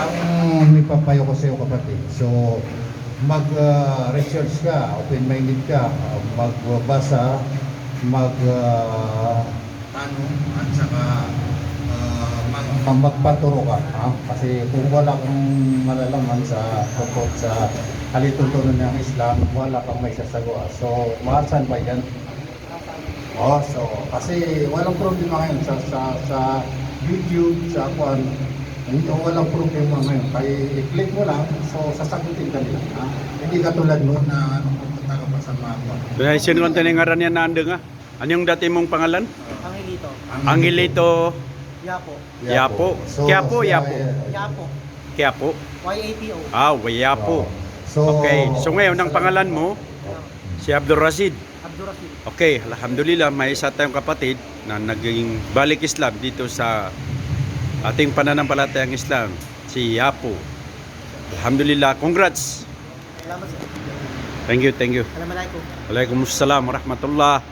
ang ipapayo ko sa iyo kapatid, so mag-research ka, open-minded ka, magbasa, tanong at saka magpaturo ka. Ha? Kasi kung wala kang malalaman sa tungkol sa halituntunan ng Islam, wala kang may sasagawa. So, maasan ba yan? Oh, so, kasi walang problema ngayon sa YouTube, sa kwan, walang problema ngayon. Kaya i-click mo lang, so sasagutin ka nila. Ha? Hindi katulad mo na pupunta ka pa sa mga kwan. Dahil sino ang tinangaran niya na andeng nga? Anong dati mong pangalan? Angelito. Angelito Yapo. Yapo. So, Quiapo, siya, Yapo. Yapo. Quiapo. YAPO. Ah, Yapo. So, Okay. So ngayon, ang pangalan mo, si Abdul Rashid. Abdurrahim. Okay, alhamdulillah, may isa tayong kapatid na naging balik Islam dito sa ating pananampalatayang Islam, si Yapo. Alhamdulillah, congrats. Salamat sir. Thank you, thank you. Assalamualaikum. Waalaikumsalam warahmatullah.